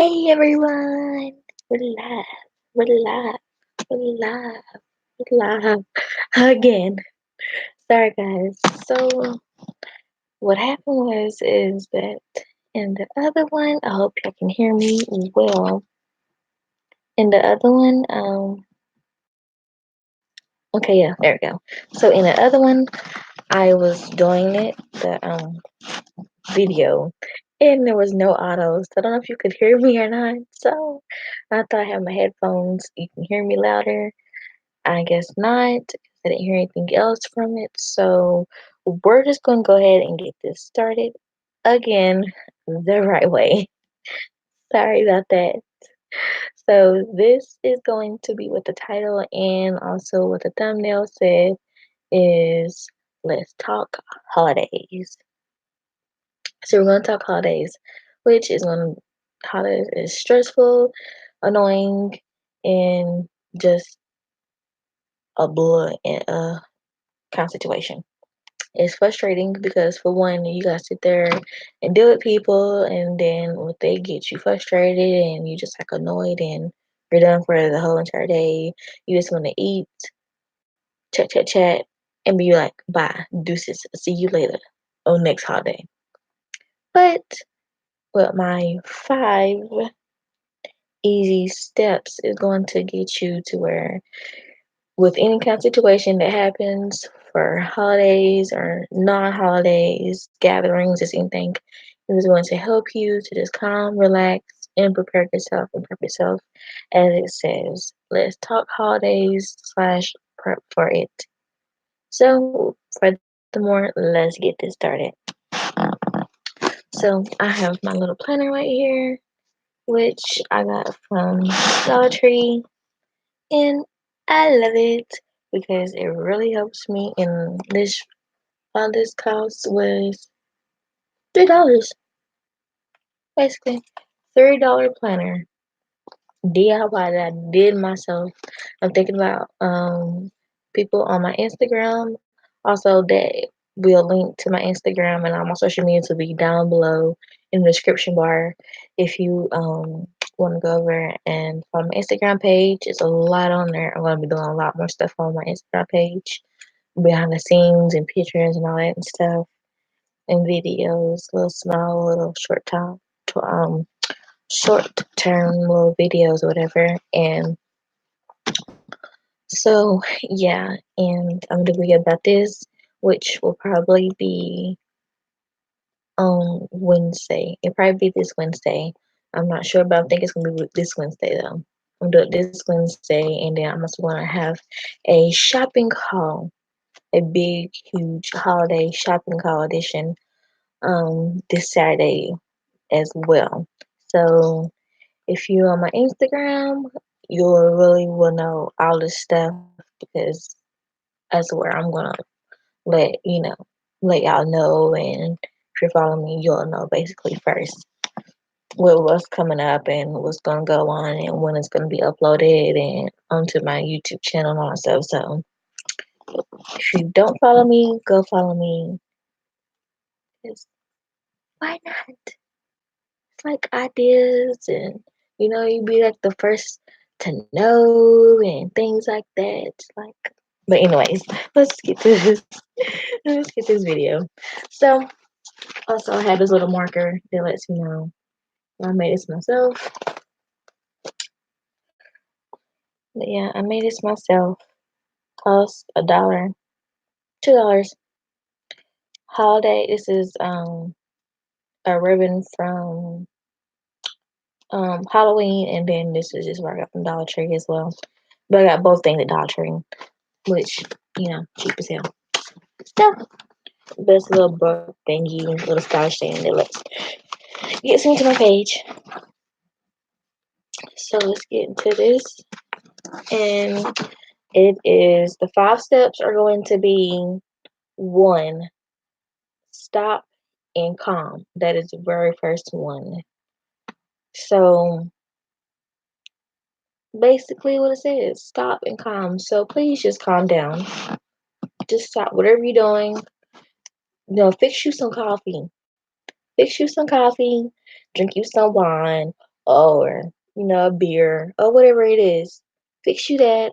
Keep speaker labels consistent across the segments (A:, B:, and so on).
A: Hey everyone! We're live. We're live. We're live. We're live again. Sorry guys. So what happened is that in the other one, I hope y'all can hear me well. In the other one, okay, yeah, there we go. So in the other one, I was doing the video, and there was no auto. So I don't know if you could hear me or not. So I thought I had my headphones. You can hear me louder. I guess not. I didn't hear anything else from it. So we're just going to go ahead and get this started again the right way. Sorry about that. So this is going to be what the title and also what the thumbnail said is Let's Talk Holidays. So we're going to talk holidays, which is when holidays is stressful, annoying, and just a blood and a kind of situation. It's frustrating because for one, you gotta sit there and deal with people, and then what they get you frustrated and you just like annoyed and you're done for the whole entire day. You just want to eat, chat, and be like, bye, deuces, see you later on next holiday. But with my 5 easy steps is going to get you to where with any kind of situation that happens for holidays or non-holidays, gatherings, just anything, it is going to help you to just calm, relax, and prep yourself, as it says. Let's talk holidays slash prep for it. So, furthermore, let's get this started. So, I have my little planner right here, which I got from Dollar Tree, and I love it because it really helps me. In this, this cost was $3, basically $3 planner DIY that I did myself. I'm thinking about people on my Instagram. Also, that will link to my Instagram and all my social media to be down below in the description bar. If you want to go over and follow my Instagram page, it's a lot on there. I'm gonna be doing a lot more stuff on my Instagram page, behind the scenes and pictures and all that and stuff, and videos, little small, little short term little videos or whatever. And so yeah, and I'm gonna be about this, which will probably be on Wednesday. It'll probably be this Wednesday. I'm not sure, but I think it's gonna be this Wednesday though. I'm doing it this Wednesday, and then I'm also gonna have a shopping haul, a big, huge holiday shopping haul edition this Saturday as well. So if you're on my Instagram, you really will know all this stuff because that's where I'm gonna let you know, let y'all know, and if you're following me, you'll know basically first what's coming up and what's gonna go on and when it's gonna be uploaded and onto my YouTube channel and all that stuff. So if you don't follow me, go follow me. 'Cause why not? It's like ideas, and you be like the first to know and things like that. Like, but anyways, let's get to this. Let's get this video. So, also I have this little marker that lets me know I made this myself. But yeah, I made this myself. Cost $1, $2. Holiday. This is a ribbon from Halloween, and then this is just what I got from Dollar Tree as well. But I got both things at Dollar Tree, which cheap as hell. So this little book thingy, little stylish thing that lets gets me to my page. So let's get into this, and it is the 5 steps are going to be: 1, stop and calm. That is the very first one. So basically, what it says, stop and calm. So please just calm down. Just stop whatever you're doing. Fix you some coffee. Fix you some coffee. Drink you some wine. or a beer or whatever it is. Fix you that,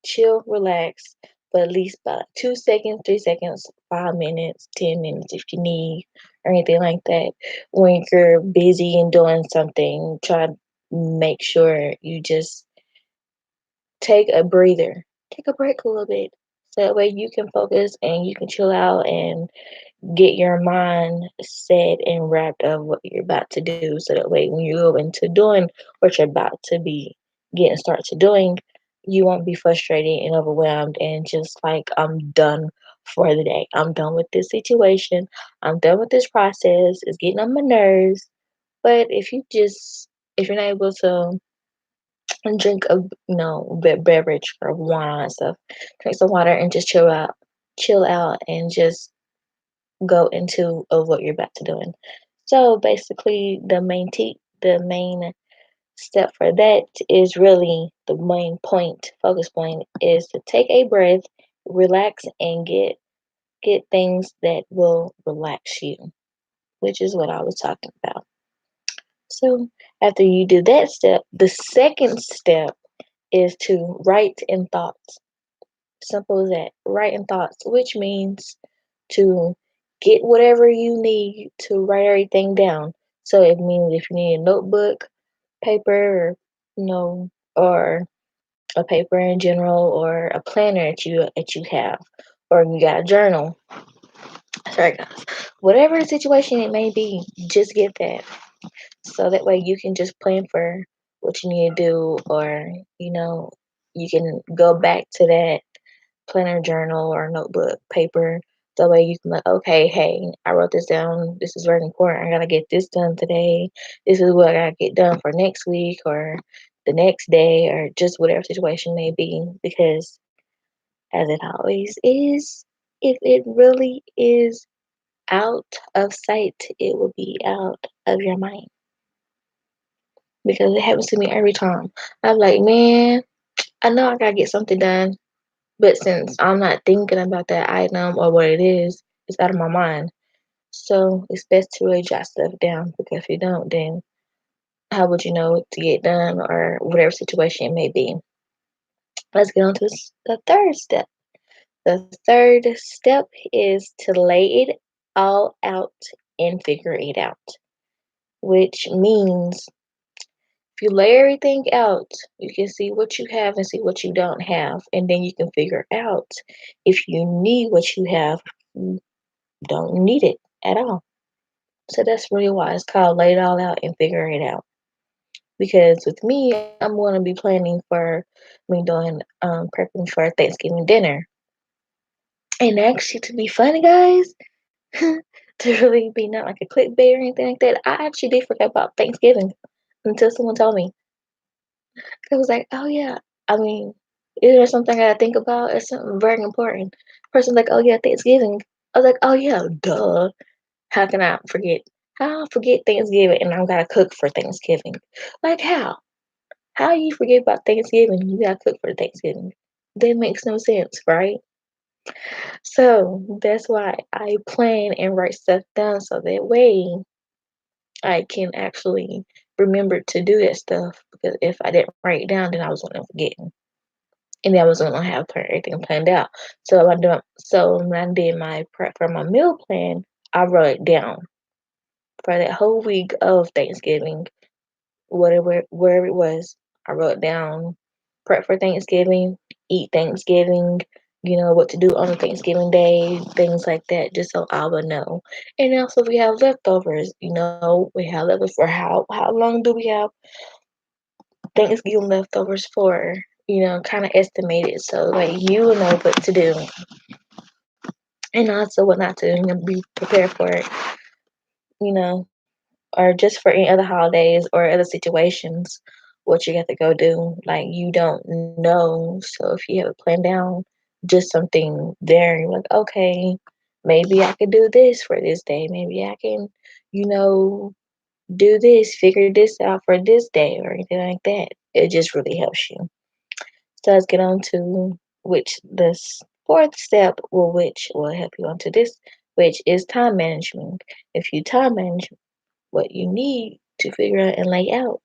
A: chill, relax for at least about 2 seconds, 3 seconds, 5 minutes, 10 minutes if you need, or anything like that. When you're busy and doing something, try to make sure you just take a breather, take a break a little bit. So that way you can focus and you can chill out and get your mind set and wrapped of what you're about to do. So that way when you go into doing what you're about to be getting started to doing, you won't be frustrated and overwhelmed and just like, I'm done for the day. I'm done with this situation. I'm done with this process. It's getting on my nerves. But if you're not able to drink a beverage or wine and stuff, drink some water and just chill out and just go into of what you're about to do. So basically, the main step for that is really the main point, focus point is to take a breath, relax, and get things that will relax you, which is what I was talking about. So after you do that step, the second step is to write in thoughts. Simple as that. Write in thoughts, which means to get whatever you need to write everything down. So it means if you need a notebook, paper, or or a paper in general, or a planner that you have, or you got a journal. Sorry, guys. Whatever the situation it may be, just get that. So that way you can just plan for what you need to do, or you can go back to that planner, journal, or notebook, paper. That way you can like, okay, hey, I wrote this down. This is very important. I gotta get this done today. This is what I gotta get done for next week or the next day or just whatever situation may be. Because as it always is, if it really is out of sight, it will be out of your mind. Because it happens to me every time. I'm like, man, I know I gotta get something done. But since I'm not thinking about that item or what it is, it's out of my mind. So it's best to really jot stuff down because if you don't, then how would you know what to get done or whatever situation it may be? Let's get on to the third step. The third step is to lay it all out and figure it out, which means if you lay everything out, you can see what you have and see what you don't have, and then you can figure out if you need what you have, you don't need it at all. So that's really why it's called lay it all out and figure it out. Because with me, I'm going to be planning for me doing prepping for Thanksgiving dinner. And actually, to be funny, guys, to really be not like a clickbait or anything like that, I actually did forget about Thanksgiving until someone told me. I was like, oh yeah. I mean, is there something I gotta think about? It's something very important. Person's like, oh yeah, Thanksgiving. I was like, oh yeah, duh. How can I forget? How I forget Thanksgiving and I gotta cook for Thanksgiving? Like how? How you forget about Thanksgiving? You gotta cook for Thanksgiving. That makes no sense, right? So that's why I plan and write stuff down so that way I can actually remember to do that stuff. Because if I didn't write it down, then I was gonna forget. And then I was gonna have everything planned out. So when I did my prep for my meal plan, I wrote it down for that whole week of Thanksgiving, whatever wherever it was. I wrote down prep for Thanksgiving, eat Thanksgiving, what to do on the Thanksgiving day, things like that, just so I would know. And also we have leftovers, we have leftovers for how long do we have Thanksgiving leftovers for? Kind of estimated so like you will know what to do and also what not to be prepared for it, you know, or just for any other holidays or other situations, what you got to go do. Like you don't know. So if you have it planned down, just something there, you're like, okay, maybe I could do this for this day. Maybe I can, you know, do this, figure this out for this day or anything like that. It just really helps you. So let's get on to which this fourth step will which will help you onto this, which is time management. If you time manage what you need to figure out and lay out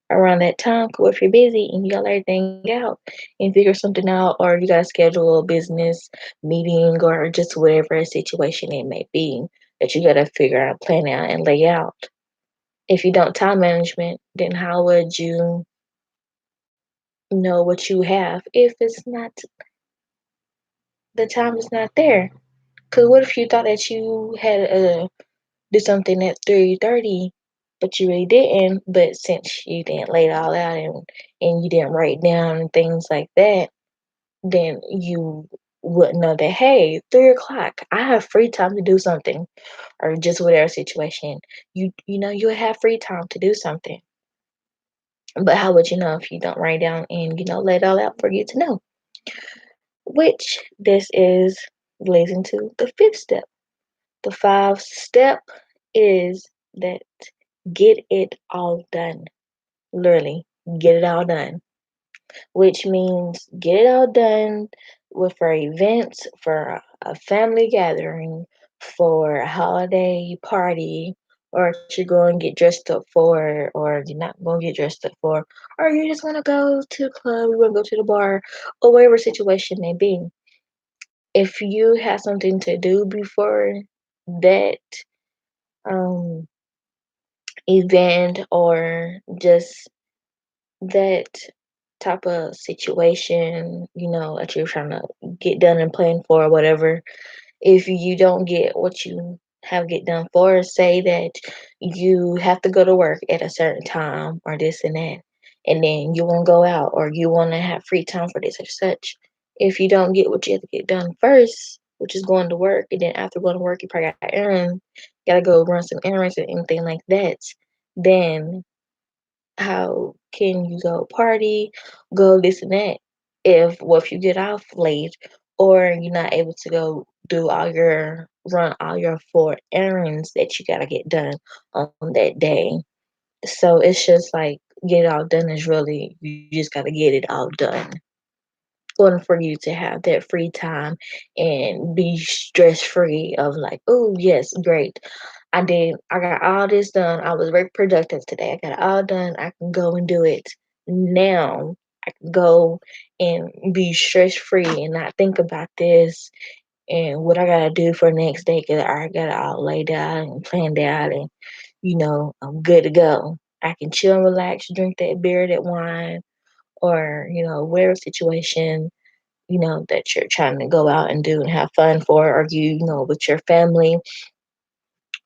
A: around that time. 'Cause if you're busy and you got everything out and figure something out, or you gotta schedule a business meeting or just whatever situation it may be that you gotta figure out, plan out, and lay out. If you don't time management, then how would you know what you have if it's not the time is not there? Because what if you thought that you had do something at 3:30, but you really didn't? But since you didn't lay it all out and you didn't write down and things like that, then you wouldn't know that, hey, 3 o'clock, I have free time to do something, or just whatever situation. You know you have free time to do something. But how would you know if you don't write down and lay it all out for you to know? Which this is leads into the fifth step. The five step is that get it all done. Literally, get it all done. Which means get it all done with for events, for a family gathering, for a holiday party, or if you're going to get dressed up for, or you're not going to get dressed up for, or you just want to go to the club, you want to go to the bar, or whatever situation may be. If you have something to do before that um, event, or just that type of situation, that you're trying to get done and plan for, or whatever, if you don't get what you have get done for, say that you have to go to work at a certain time or this and that, and then you want to go out or you want to have free time for this or such. If you don't get what you have to get done first, which is going to work, and then after going to work, you probably got errands, gotta go run some errands and anything like that, then how can you go party, go this and that, if you get off late, or you're not able to go do run all your four errands that you gotta get done on that day. So it's just like get it all done is really you just gotta get it all done. Going for you to have that free time and be stress free of like, oh yes, great. I got all this done. I was very productive today. I got it all done. I can go and do it now. I can go and be stress free and not think about this and what I gotta do for the next day because I got it all laid out and planned out, and I'm good to go. I can chill and relax, drink that beer, that wine, or whatever situation that you're trying to go out and do and have fun for, or with your family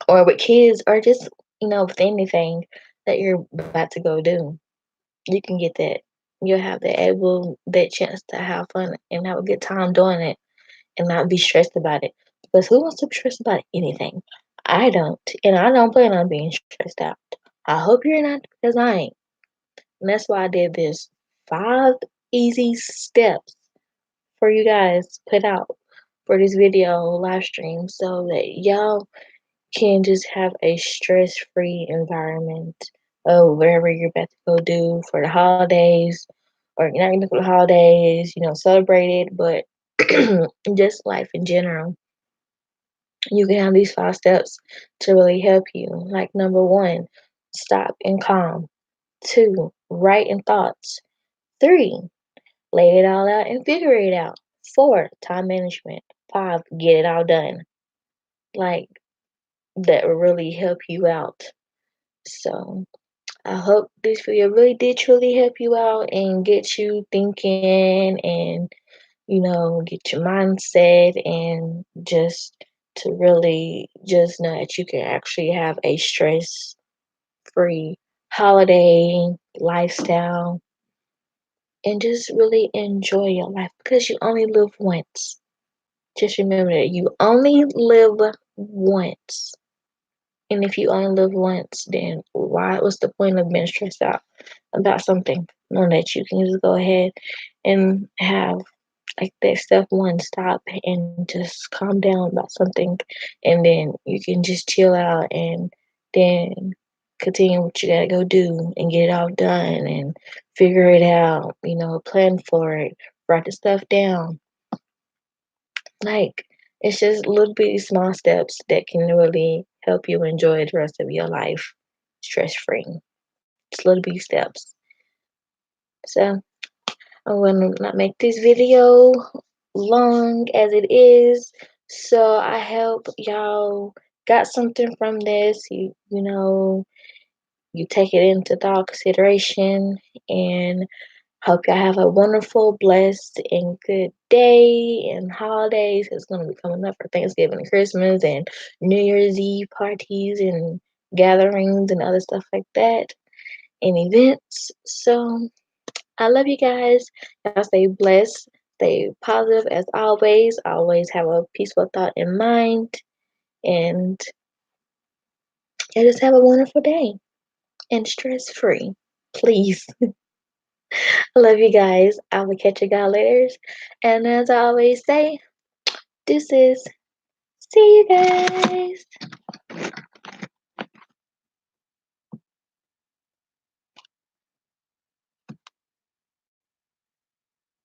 A: or with kids, or just with anything that you're about to go do. You can get that. You'll have that chance to have fun and have a good time doing it and not be stressed about it. Because who wants to be stressed about anything? I don't, and I don't plan on being stressed out. I hope you're not, because I ain't. And that's why I did this 5 easy steps for you guys put out for this video live stream, so that y'all can just have a stress-free environment of whatever you're about to go do for the holidays, or you're not gonna for the holidays, celebrate it, but just life in general. You can have these 5 steps to really help you. Like number one, stop and calm. Two, write in thoughts. Three, lay it all out and figure it out. Four, time management. Five, get it all done. Like that will really help you out. So I hope this video really did truly help you out and get you thinking, and get your mindset, and just to really just know that you can actually have a stress free holiday lifestyle and just really enjoy your life, because you only live once. Just remember that you only live once. And if you only live once, then what's the point of being stressed out about something? Knowing that you can just go ahead and have like that step one, stop and just calm down about something, and then you can just chill out and then continue what you gotta go do and get it all done and figure it out, plan for it, write the stuff down. Like, it's just little bitty small steps that can really help you enjoy the rest of your life. stress free. Just little baby steps. So I'm gonna not make this video long as it is. So I hope y'all got something from this. You take it into thought consideration, and hope y'all have a wonderful, blessed, and good day and holidays. It's gonna be coming up for Thanksgiving and Christmas and New Year's Eve parties and gatherings and other stuff like that and events. So I love you guys. Y'all stay blessed, stay positive as always. Always have a peaceful thought in mind, and just have a wonderful day and stress free. Please. I love you guys. I will catch you guys later. And as I always say, this is see you guys.